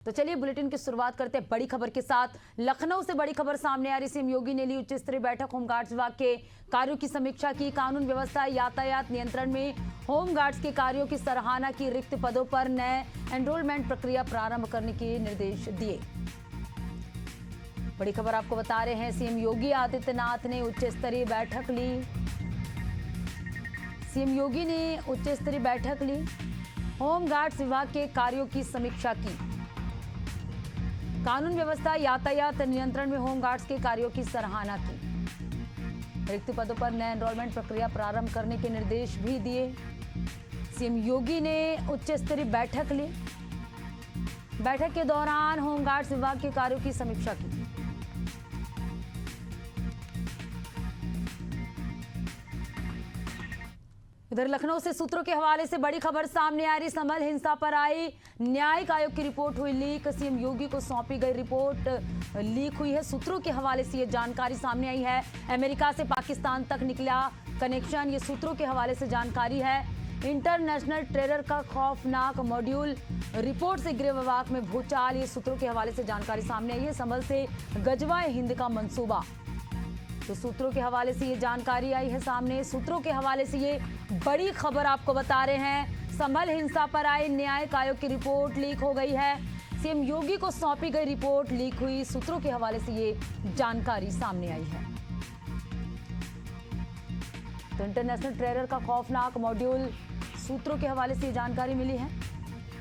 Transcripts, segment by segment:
तो चलिए बुलेटिन की शुरुआत करते हैं बड़ी खबर के साथ। लखनऊ से बड़ी खबर सामने आ रही। सीएम योगी ने ली उच्च स्तरीय बैठक, होमगार्ड्स विभाग के कार्यों की समीक्षा की, कानून व्यवस्था यातायात नियंत्रण में होमगार्ड्स के कार्यों की सराहना की, रिक्त पदों पर नए एनरोलमेंट प्रक्रिया प्रारंभ करने के निर्देश दिए। बड़ी खबर आपको बता रहे हैं, सीएम योगी आदित्यनाथ ने उच्च स्तरीय बैठक ली। सीएम योगी ने उच्च स्तरीय बैठक ली, होमगार्ड्स विभाग के कार्यों की समीक्षा की, कानून व्यवस्था यातायात नियंत्रण में होमगार्ड्स के कार्यों की सराहना की, रिक्त पदों पर नए एनरोलमेंट प्रक्रिया प्रारंभ करने के निर्देश भी दिए। सीएम योगी ने उच्च स्तरीय बैठक ली। बैठक के दौरान होमगार्ड्स विभाग के कार्यों की समीक्षा की। इधर लखनऊ से सूत्रों के हवाले से बड़ी खबर सामने आ रही। संभल हिंसा पर आई न्यायिक आयोग की रिपोर्ट हुई लीक। सीएम योगी को सौंपी गई रिपोर्ट लीक हुई है। सूत्रों के हवाले से ये जानकारी सामने आई है। अमेरिका से पाकिस्तान तक निकला कनेक्शन, ये सूत्रों के हवाले से जानकारी है। इंटरनेशनल टेरर का खौफनाक मॉड्यूल, रिपोर्ट से गृह विभाग में भूचाल, ये सूत्रों के हवाले से जानकारी सामने आई है। संभल से गजवाए हिंद का मंसूबा, तो सूत्रों के हवाले से ये जानकारी आई है सामने। सूत्रों के हवाले से ये बड़ी खबर आपको बता रहे हैं। संभल हिंसा पर आई न्यायिक आयोग की रिपोर्ट लीक हो गई है। सीएम योगी को सौंपी गई रिपोर्ट लीक हुई। सूत्रों के हवाले से ये जानकारी सामने आई है। तो इंटरनेशनल टेरर का खौफनाक मॉड्यूल, सूत्रों के हवाले से ये जानकारी मिली है।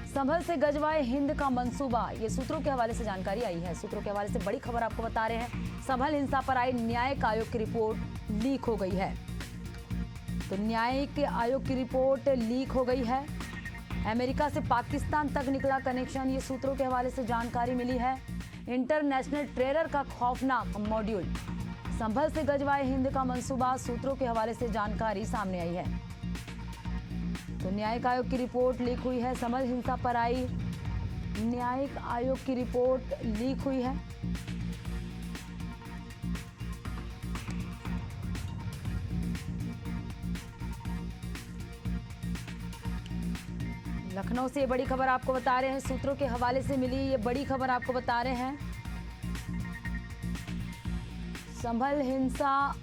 संभल से गजवाए हिंद का मंसूबा, ये सूत्रों के हवाले से जानकारी आई है। सूत्रों के हवाले से बड़ी खबर आपको बता रहे हैं। संभल हिंसा पर आई न्यायिक आयोग की रिपोर्ट लीक हो गई है। तो न्यायिक आयोग की रिपोर्ट लीक हो गई है। अमेरिका से पाकिस्तान तक निकला कनेक्शन, ये सूत्रों के हवाले से जानकारी मिली है। इंटरनेशनल टेरर का खौफनाक मॉड्यूल, संभल से गजवाए हिंद का मंसूबा, सूत्रों के हवाले से जानकारी सामने आई है। तो न्यायिक आयोग की रिपोर्ट लीक हुई है। संभल हिंसा पर आई न्यायिक आयोग की रिपोर्ट लीक हुई है। लखनऊ से ये बड़ी खबर आपको बता रहे हैं। सूत्रों के हवाले से मिली ये बड़ी खबर आपको बता रहे हैं। संभल हिंसा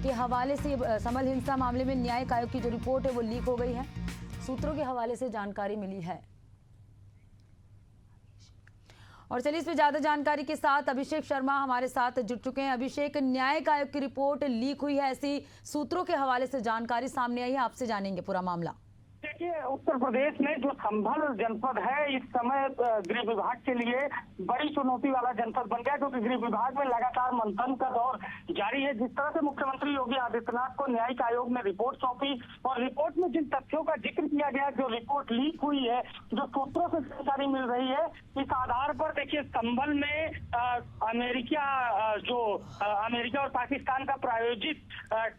के हवाले से, संभल हिंसा मामले में न्यायिक आयोग की जो रिपोर्ट है वो लीक हो गई है। सूत्रों के हवाले से जानकारी मिली है। और चलिए इस पे ज्यादा जानकारी के साथ अभिषेक शर्मा हमारे साथ जुड़ चुके हैं। अभिषेक, न्यायिक आयोग की रिपोर्ट लीक हुई है, ऐसी सूत्रों के हवाले से जानकारी सामने आई है, आपसे जानेंगे पूरा मामला। देखिए, उत्तर प्रदेश में जो संभल जनपद है इस समय गृह विभाग के लिए बड़ी चुनौती वाला जनपद बन गया, क्योंकि गृह विभाग में लगातार मंथन का दौर जारी है। जिस तरह से मुख्यमंत्री योगी आदित्यनाथ को न्यायिक आयोग ने रिपोर्ट सौंपी और रिपोर्ट में जिन तथ्यों का जिक्र किया गया, जो रिपोर्ट लीक हुई है, जो सूत्रों से जानकारी मिल रही है, इस आधार पर देखिए संभल में अमेरिका और पाकिस्तान का प्रायोजित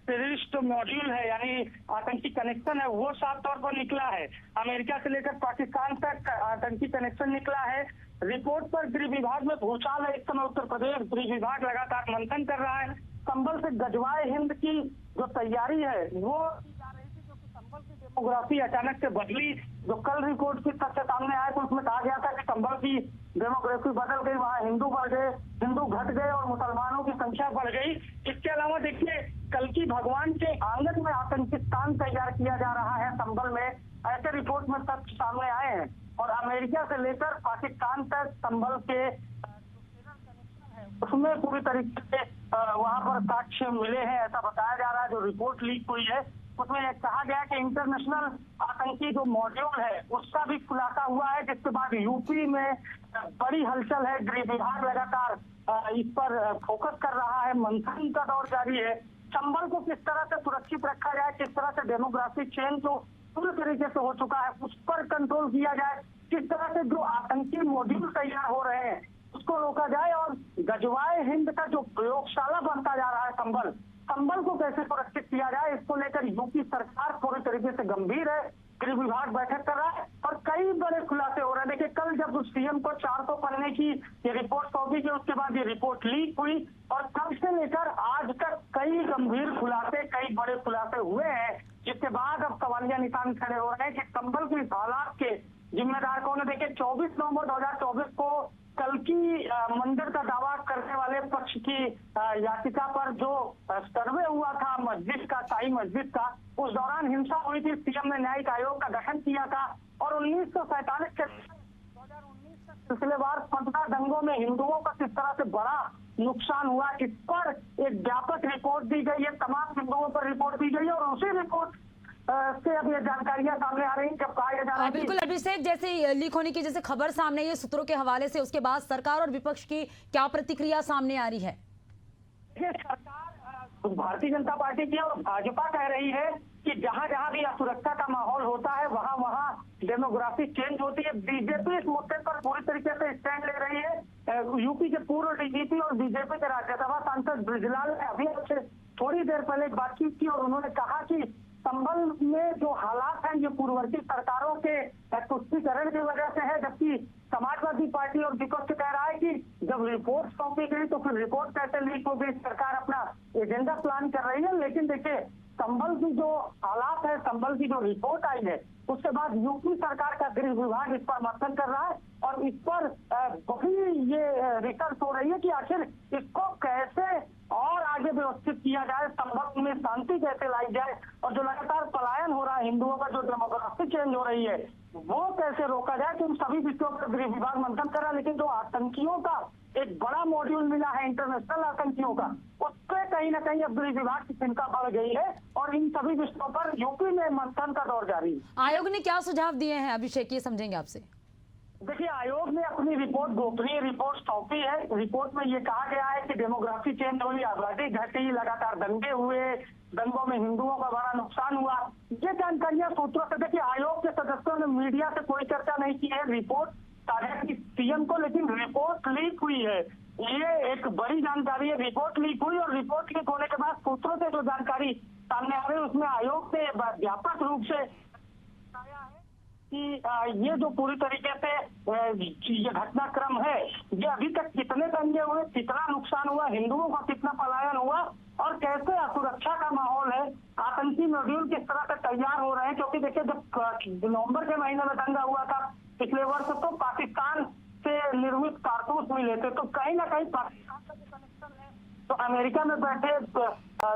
टेररिस्ट मॉड्यूल है, यानी आतंकी कनेक्शन है, वो साफ तौर पर निकला है। अमेरिका से लेकर पाकिस्तान तक आतंकी कनेक्शन निकला है। रिपोर्ट पर गृह विभाग में भूचाल है। इस समय उत्तर प्रदेश गृह विभाग लगातार मंथन कर रहा है। संभल से गजवाए हिंद की जो तैयारी है वो जा रही थी, क्योंकि संभल की डेमोग्राफी अचानक से बदली। जो कल रिपोर्ट की तथ्य सामने आए तो उसमें कहा गया था कि संभल की डेमोग्राफी बदल गई, वहाँ हिंदू बढ़ गए, हिंदू घट गए और मुसलमानों की संख्या बढ़ गई। इसके अलावा देखिए, कल की भगवान के आंगन में आतंकिस्तान तैयार किया जा रहा है संभल में, ऐसे रिपोर्ट में तथ्य सामने आए हैं। और अमेरिका से लेकर पाकिस्तान तक संभल के उसमें पूरी तरीके से वहां पर साक्ष्य मिले हैं, ऐसा बताया जा रहा है। जो रिपोर्ट लीक हुई है उसमें कहा गया कि इंटरनेशनल आतंकी जो मॉड्यूल है उसका भी खुलासा हुआ है, जिसके बाद यूपी में बड़ी हलचल है। गृह विभाग लगातार इस पर फोकस कर रहा है, मंथन का दौर जारी है। संभल को किस तरह से सुरक्षित रखा जाए, किस तरह से डेमोग्राफिक चेंज जो पूरी तरीके से हो चुका है उस पर कंट्रोल किया जाए, किस तरह से जो आतंकी मॉड्यूल तैयार हो रहे हैं उसको रोका जाए, और गजवाए हिंद का जो प्रयोगशाला बनता जा रहा है संभल को कैसे सुरक्षित किया जाए, इसको लेकर यूपी सरकार पूरी तरीके से गंभीर है। गृह विभाग बैठक कर रहा है और कई बड़े खुलासे हो रहे हैं। देखिए, कल जब सीएम को 400 पन्ने की ये रिपोर्ट सौंपी गई, उसके बाद ये रिपोर्ट लीक हुई और तब से लेकर आज तक कई गंभीर खुलासे, कई बड़े खुलासे हुए हैं, जिसके बाद अब सवालिया निशान खड़े हो रहे हैं कि संभल की हालात के जिम्मेदार कौन है? देखिए 24 नवंबर 2024 को कल्कि मंदिर का दावा करने वाले पक्ष की याचिका पर जो सर्वे हुआ था मस्जिद का, शाही मस्जिद का, उस दौरान हिंसा हुई थी। सीएम ने न्यायिक आयोग का गठन किया था और 1947 के 2019 तक सिलसिलेवार 15 दंगों में हिंदुओं का किस तरह से बड़ा नुकसान हुआ, इस पर एक व्यापक रिपोर्ट दी गई है। तमाम हिंदुओं पर रिपोर्ट दी गई है और उसी रिपोर्ट से अब ये जानकारियां सामने आ रही हैं। जब कहा जा रहा है बिल्कुल अभिषेक, जैसे लीक होने की जैसे खबर सामने आई है सूत्रों के हवाले से, उसके बाद सरकार और विपक्ष की क्या प्रतिक्रिया सामने आ रही है? सरकार भारतीय जनता पार्टी की और भाजपा कह रही है कि जहां जहां भी असुरक्षा का माहौल होता है वहां वहां डेमोग्राफी चेंज होती है। बीजेपी इस मुद्दे पर पूरी तरीके से स्टैंड ले रही है। यूपी के पूर्व डीजीपी और बीजेपी के राज्यसभा सांसद ब्रिजलाल ने अभी से थोड़ी देर पहले बातचीत की और उन्होंने कहा कि संभल में जो हालात हैं ये पूर्ववर्ती सरकारों के तुष्टीकरण की वजह से है, जबकि समाजवादी पार्टी और विपक्ष कह रहा है कि जब रिपोर्ट सौंपी गई तो फिर रिपोर्ट कैसे लीक हो गई। सरकार अपना एजेंडा प्लान कर रही है, लेकिन देखिए संभल की जो हालात है, संभल की जो रिपोर्ट आई है, उसके बाद यूपी सरकार का गृह विभाग इस पर मंथन कर रहा है और इस पर बड़ी ये रिसर्च हो रही है कि आखिर इसको कैसे और आगे व्यवस्थित किया जाए, संभल में शांति कैसे लाई जाए और जो लगातार पलायन हो रहा है हिंदुओं का, जो डेमोग्राफी चेंज हो रही है, वो कैसे रोका जाए। तो इन सभी विषयों पर गृह विभाग मंथन कर रहा है। लेकिन जो आतंकियों का एक बड़ा मॉड्यूल मिला है, इंटरनेशनल आतंकियों का, उस पर कहीं ना कहीं अब गृह विभाग की चिंता बढ़ गई है और इन सभी विषयों पर यूपी में मंथन का दौर जारी है। आयोग ने क्या सुझाव दिए हैं अभिषेक, ये समझेंगे आपसे? देखिए आयोग ने अपनी रिपोर्ट, गोपनीय रिपोर्ट सौंपी है। रिपोर्ट में ये कहा गया है कि डेमोग्राफी चेंज हुई, आबादी घटी, लगातार दंगे हुए, दंगों में हिंदुओं का बड़ा नुकसान हुआ। ये जानकारियां सूत्रों से, देखिए आयोग के सदस्यों ने मीडिया से कोई चर्चा नहीं की है रिपोर्ट साझा की सीएम को, लेकिन रिपोर्ट लीक हुई है। ये एक बड़ी जानकारी है। रिपोर्ट लीक हुई और रिपोर्ट लीक होने के बाद सूत्रों से जो जानकारी सामने आ रही है उसमें आयोग ने व्यापक रूप से बताया है कि ये जो पूरी तरीके से ये घटनाक्रम है, ये अभी तक कितने दंगे हुए, कितना नुकसान हुआ, हिंदुओं का कितना पलायन हुआ और कैसे असुरक्षा का माहौल है, आतंकी मॉड्यूल किस तरह से तैयार हो रहे हैं। क्योंकि देखिए जब नवंबर के महीने में दंगा हुआ था पिछले वर्ष, तो पाकिस्तान से निर्मित कारतूस मिले थे, तो कहीं ना कहीं पाकिस्तान का जो कनेक्शन है, तो अमेरिका में बैठे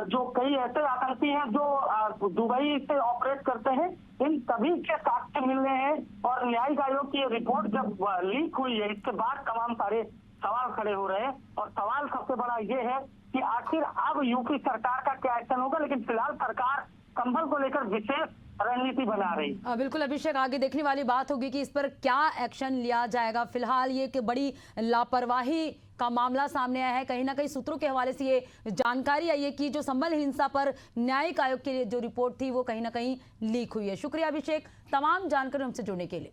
जो कई ऐसे आतंकी हैं जो दुबई से ऑपरेट करते हैं, इन सभी के साक्ष्य मिल रहे हैं और न्यायिक आयोग की रिपोर्ट जब लीक हुई है इसके बाद तमाम सारे सवाल खड़े हो रहे हैं और सवाल सबसे बड़ा ये है कि आखिर अब यूपी सरकार का क्या एक्शन होगा। लेकिन फिलहाल सरकार संभल को लेकर विशेष रणनीति बना रही। बिल्कुल अभिषेक, आगे देखने वाली बात होगी कि इस पर क्या एक्शन लिया जाएगा। फिलहाल ये एक बड़ी लापरवाही का मामला सामने आया है। कहीं ना कहीं सूत्रों के हवाले से ये जानकारी आई है कि जो संभल हिंसा पर न्यायिक आयोग की जो रिपोर्ट थी वो कहीं ना कहीं लीक हुई है। शुक्रिया अभिषेक तमाम जानकारी हमसे जुड़ने के लिए।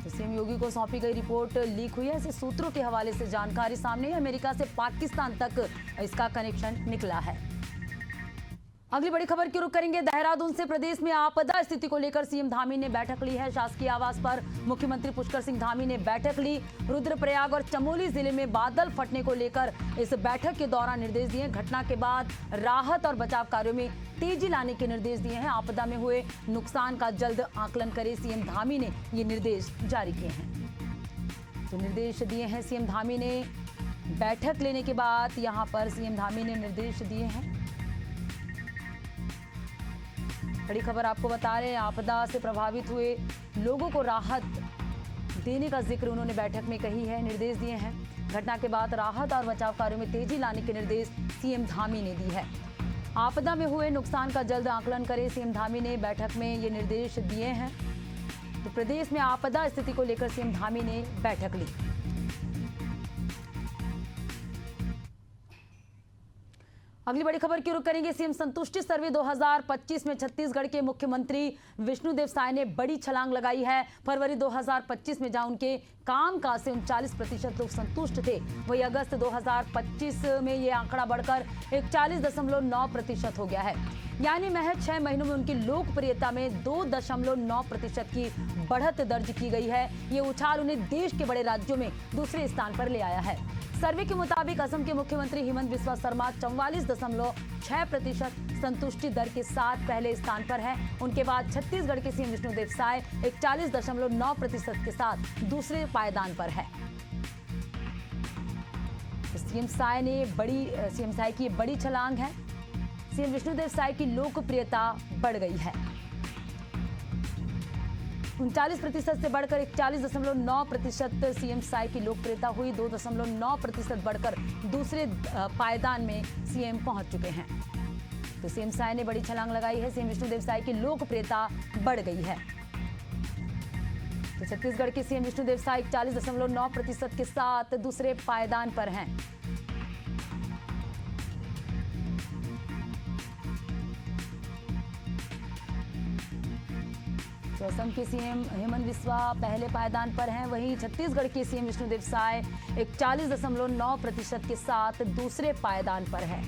सीएम योगी को सौंपी गई रिपोर्ट लीक हुई है, ऐसे सूत्रों के हवाले से जानकारी सामने है। अमेरिका से पाकिस्तान तक इसका कनेक्शन निकला है। अगली बड़ी खबर की रुख करेंगे देहरादून से। प्रदेश में आपदा स्थिति को लेकर सीएम धामी ने बैठक ली है। शासकीय आवास पर मुख्यमंत्री पुष्कर सिंह धामी ने बैठक ली। रुद्रप्रयाग और चमोली जिले में बादल फटने को लेकर इस बैठक के दौरान निर्देश दिए। घटना के बाद राहत और बचाव कार्यों में तेजी लाने के निर्देश दिए हैं। आपदा में हुए नुकसान का जल्द आकलन करे, सीएम धामी ने ये निर्देश जारी किए हैं। तो निर्देश दिए हैं सीएम धामी ने। बैठक लेने के बाद यहाँ पर सीएम धामी ने निर्देश दिए हैं। बड़ी खबर आपको बता रहे हैं, आपदा से प्रभावित हुए लोगों को राहत देने का जिक्र उन्होंने बैठक में कही है, निर्देश दिए हैं। घटना के बाद राहत और बचाव कार्यों में तेजी लाने के निर्देश सीएम धामी ने दी है। आपदा में हुए नुकसान का जल्द आकलन करे, सीएम धामी ने बैठक में ये निर्देश दिए हैं। तो प्रदेश में आपदा स्थिति को लेकर सीएम धामी ने बैठक ली। अगली बड़ी खबर की रुख करेंगे। सीएम संतुष्टि सर्वे 2025 में छत्तीसगढ़ के मुख्यमंत्री विष्णुदेव साय ने बड़ी छलांग लगाई है। फरवरी 2025 में जहां उनके कामकाज से 39% लोग संतुष्ट थे, वही अगस्त 2025 में ये आंकड़ा बढ़कर 41.9% हो गया है। यानी महज 6 महीनों में उनकी लोकप्रियता में 2.9% की बढ़त दर्ज की गई है। ये उछाल उन्हें देश के बड़े राज्यों में दूसरे स्थान पर ले आया है। सर्वे के मुताबिक असम के मुख्यमंत्री हिमंत बिस्वा शर्मा 44.6% संतुष्टि दर के साथ पहले स्थान पर है। उनके बाद छत्तीसगढ़ के सीएम विष्णुदेव साय 41.9% के साथ दूसरे पायदान पर है। सीएम साय की बड़ी छलांग है। सीएम विष्णुदेव साय की लोकप्रियता बढ़ गई है। 39% से बढ़कर 41.9% सीएम साय की लोकप्रियता हुई। 2.9% बढ़कर दूसरे पायदान में सीएम पहुंच चुके हैं। तो सीएम साय ने बड़ी छलांग लगाई है। सीएम विष्णुदेव साय की लोकप्रियता बढ़ गई है। तो छत्तीसगढ़ के सीएम विष्णुदेव साय 41.9% के साथ दूसरे पायदान पर हैं। तो असम के सीएम हेमंत बिस्वा पहले पायदान पर हैं। वहीं छत्तीसगढ़ के सीएम विष्णुदेव साय 41.9% के साथ दूसरे पायदान पर है।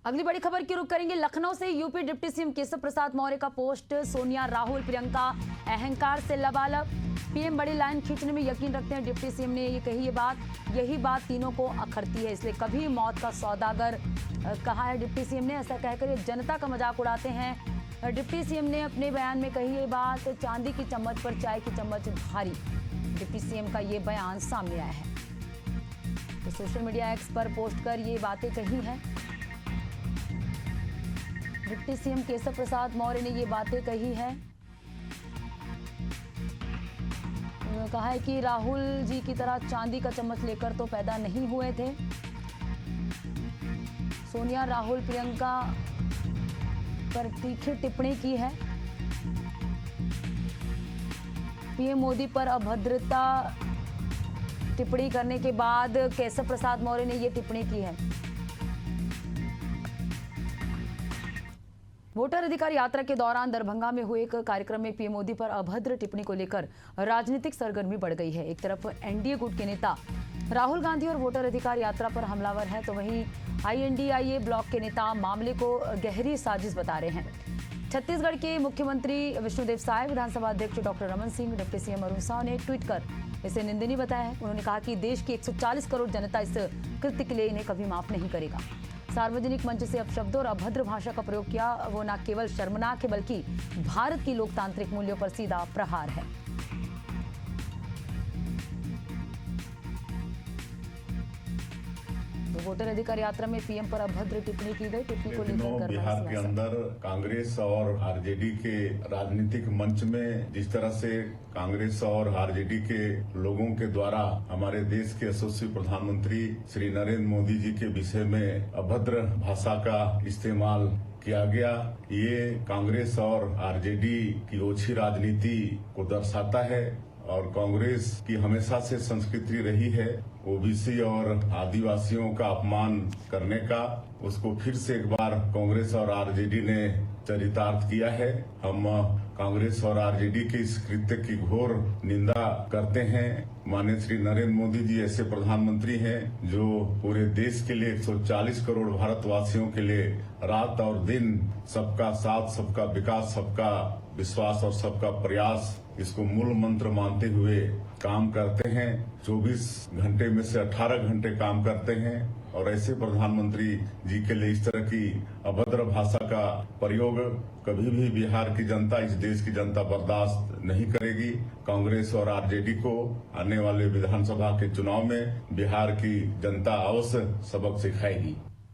अगली बड़ी खबर की रुख करेंगे लखनऊ से। UP deputy CM Keshav Prasad Maurya का पोस्ट। सोनिया, राहुल, प्रियंका अहंकार से लबालब। पीएम बड़ी लाइन खींचने में यकीन रखते हैं। डिप्टी सीएम ने यही बात तीनों को अखरती है, इसलिए कभी मौत का सौदागर कहा है डिप्टी सीएम ने। ऐसा कहकर ये जनता का मजाक उड़ाते हैं। डिप्टी सीएम ने अपने बयान में कही ये बात, चांदी की चम्मच पर चाय की चम्मच भारी। डिप्टी सीएम का ये बयान सामने आया है। तो सोशल मीडिया एक्स पर पोस्ट कर ये बातें कही हैं। डिप्टी सीएम केशव प्रसाद मौर्य ने ये बातें कही है। उन्होंने कहा है कि राहुल जी की तरह चांदी का चम्मच लेकर तो पैदा नहीं हुए थे। सोनिया, राहुल, प्रियंका पर तीखी टिप्पणी की है। पीएम मोदी पर अभद्रता टिप्पणी करने के बाद केशव प्रसाद मौर्य ने ये टिप्पणी की है। वोटर अधिकार यात्रा के दौरान दरभंगा में हुए एक कार्यक्रम में पीएम मोदी पर अभद्र टिप्पणी को लेकर राजनीतिक सरगर्मी बढ़ गई है। एक तरफ एनडीए गुट के नेता राहुल गांधी और वोटर अधिकार यात्रा पर हमलावर हैं, तो वहीं आईएनडीआईए ब्लॉक के नेता मामले को गहरी साजिश बता रहे हैं। छत्तीसगढ़ के मुख्यमंत्री विष्णुदेव साय, विधानसभा अध्यक्ष doctor Raman Singh, deputy CM Arun Sao ने ट्वीट कर इसे निंदनीय बताया है। उन्होंने कहा कि देश की 140 करोड़ जनता इस कृत्य के लिए इन्हें कभी माफ नहीं करेगा। सार्वजनिक मंच से अपशब्दों और अभद्र भाषा का प्रयोग किया, वो न केवल शर्मनाक है बल्कि भारत की लोकतांत्रिक मूल्यों पर सीधा प्रहार है। तो वोटर अधिकार यात्रा में पीएम पर अभद्र टिप्पणी की गई। टिप्पणी को लेकर बिहार के अंदर कांग्रेस और आरजेडी के राजनीतिक मंच में जिस तरह से कांग्रेस और आरजेडी के लोगों के द्वारा हमारे देश के यशस्वी प्रधानमंत्री श्री नरेंद्र मोदी जी के विषय में अभद्र भाषा का इस्तेमाल किया गया, ये कांग्रेस और आरजेडी की ओछी राजनीति को दर्शाता है। और कांग्रेस की हमेशा से संस्कृति रही है ओबीसी और आदिवासियों का अपमान करने का। उसको फिर से एक बार कांग्रेस और आरजेडी ने चरितार्थ किया है। हम कांग्रेस और आरजेडी के इस कृत्य की घोर निंदा करते हैं। माननीय श्री नरेंद्र मोदी जी ऐसे प्रधानमंत्री हैं जो पूरे देश के लिए 140 करोड़ भारतवासियों के लिए रात और दिन सबका साथ, सबका विकास, सबका विश्वास और सबका प्रयास, इसको मूल मंत्र मानते हुए काम करते हैं। 24 घंटे में से 18 घंटे काम करते हैं और ऐसे प्रधानमंत्री जी के लिए इस तरह की अभद्र भाषा का प्रयोग कभी भी बिहार की जनता, इस देश की जनता बर्दाश्त नहीं करेगी। कांग्रेस और आरजेडी को आने वाले विधानसभा के चुनाव में बिहार की जनता अवश्य सबक सिखाएगी।